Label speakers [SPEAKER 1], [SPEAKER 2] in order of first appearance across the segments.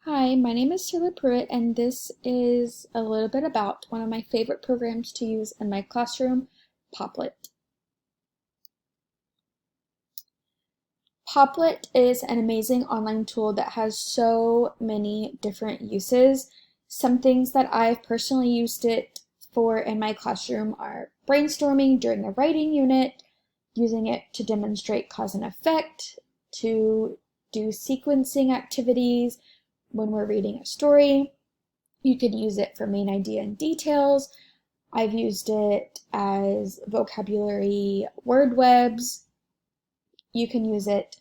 [SPEAKER 1] Hi, my name is Taylor Pruitt, and this is a little bit about one of my favorite programs to use in my classroom, Popplet. Popplet is an amazing online tool that has so many different uses. Some things that I've personally used it for in my classroom are brainstorming during a writing unit, using it to demonstrate cause and effect, to do sequencing activities when we're reading a story. You could use it for main idea and details. I've used it as vocabulary word webs. You can use it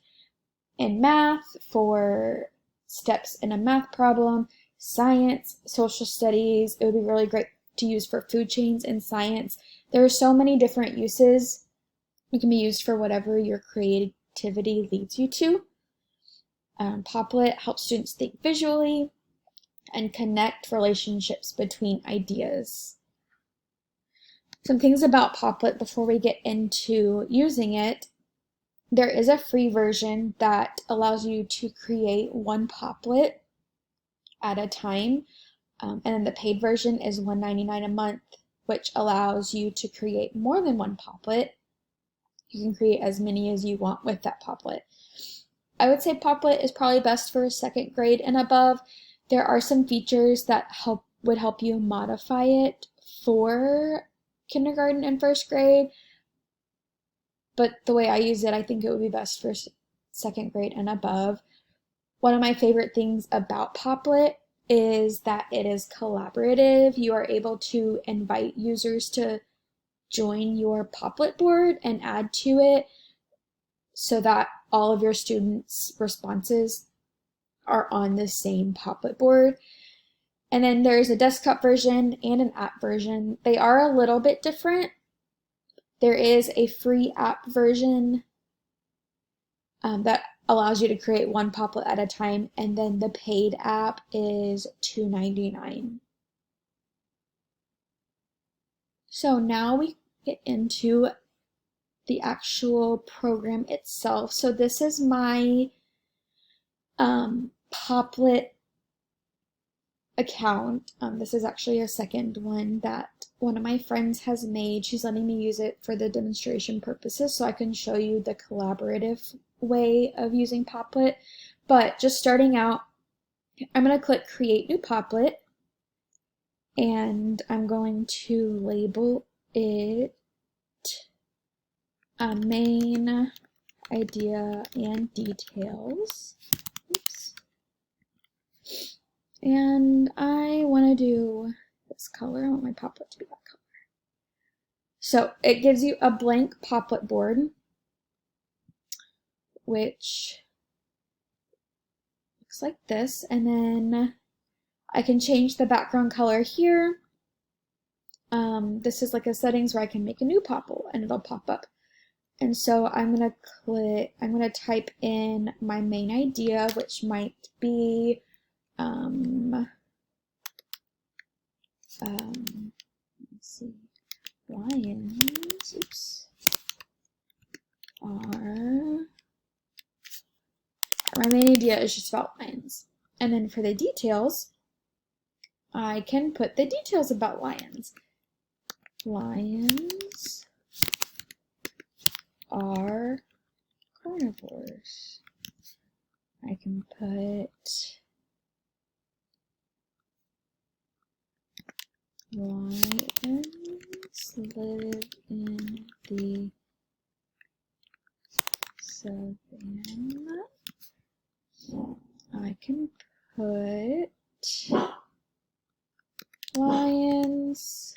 [SPEAKER 1] in math for steps in a math problem, science, social studies. It would be really great to use for food chains in science. There are so many different uses. It can be used for whatever your creativity leads you to. Popplet helps students think visually and connect relationships between ideas. Some things about Popplet before we get into using it. There is a free version that allows you to create one Popplet at a time, and then the paid version is $1.99 a month, which allows you to create more than one Popplet. You can create as many as you want with that Popplet. I would say Popplet is probably best for second grade and above. There are some features that would help you modify it for kindergarten and first grade, but the way I use it, I think it would be best for second grade and above. One of my favorite things about Popplet is that it is collaborative. You are able to invite users to join your Popplet board and add to it so that all of your students' responses are on the same Popplet board. And then there's a desktop version and an app version. They are a little bit different. There is a free app version that allows you to create one Popplet at a time, and then the paid app is $2.99. So now we get into the actual program itself. So this is my Popplet account. This is actually a second one that one of my friends has made. She's letting me use it for the demonstration purposes so I can show you the collaborative way of using Popplet. But just starting out, I'm going to click Create New Popplet, and I'm going to label it Main Idea and Details. Oops. And I want to do this color. I want my Popplet to be that color. So it gives you a blank Popplet board, which looks like this. And then I can change the background color here. This is like a settings where I can make a new Popplet and it'll pop up. And so I'm going to type in my main idea, which might be let's see, lions, oops, my main idea is just about lions. And then for the details, I can put the details about lions. Lions are carnivores. I can put lions live in the savannah. I can put lions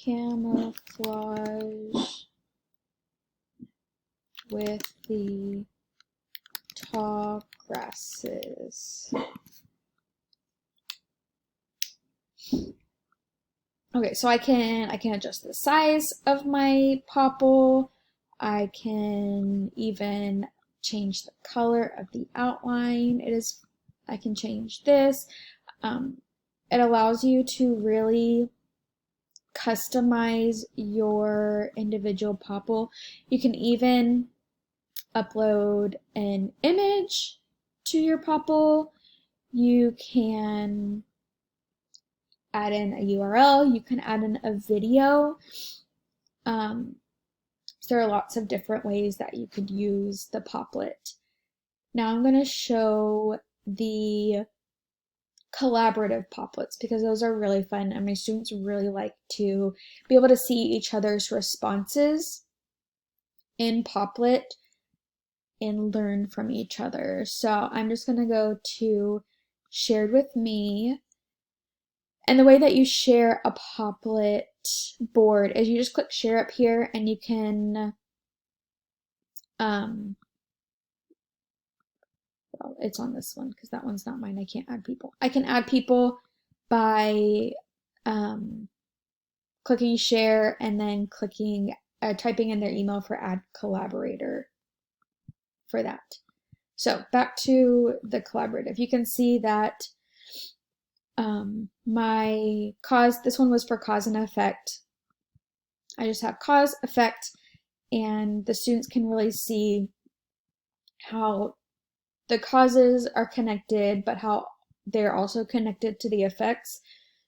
[SPEAKER 1] camouflage with the tall grasses. Okay, so I can adjust the size of my popple. I can even change the color of the outline. I can change this. It allows you to really customize your individual popple. You can even upload an image to your Popple. You can add in a URL. You can add in a video. So there are lots of different ways that you could use the Popplet. Now I'm going to show the collaborative Popplets because those are really fun and my students really like to be able to see each other's responses in Popplet and learn from each other. So I'm just going to go to shared with me. And the way that you share a Popplet board is you just click share up here and you can well, it's on this one because that one's not mine. I can't add people. I can add people by clicking share and then clicking typing in their email for add collaborator for that. So back to the collaborative. You can see that my cause, this one was for cause and effect. I just have cause, effect, and the students can really see how the causes are connected, but how they're also connected to the effects.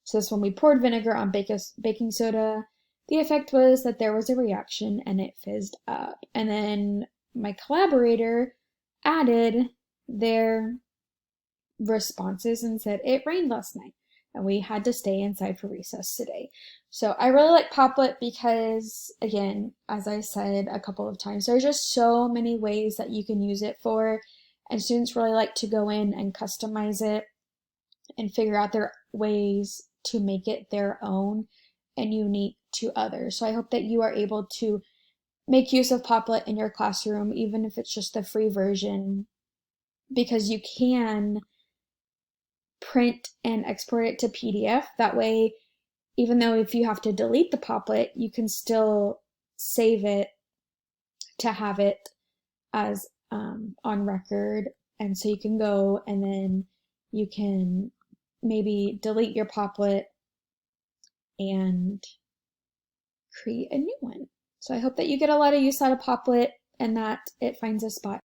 [SPEAKER 1] So this when we poured vinegar on baking soda, the effect was that there was a reaction and it fizzed up. And then my collaborator added their responses and said, it rained last night and we had to stay inside for recess today. So I really like Popplet because, again, as I said a couple of times, there's just so many ways that you can use it for, and students really like to go in and customize it and figure out their ways to make it their own and unique to others. So I hope that you are able to make use of Popplet in your classroom, even if it's just the free version, because you can print and export it to PDF. That way, even though if you have to delete the Popplet, you can still save it to have it as on record. And so you can go and then you can maybe delete your Popplet and create a new one. So I hope that you get a lot of use out of Popplet and that it finds a spot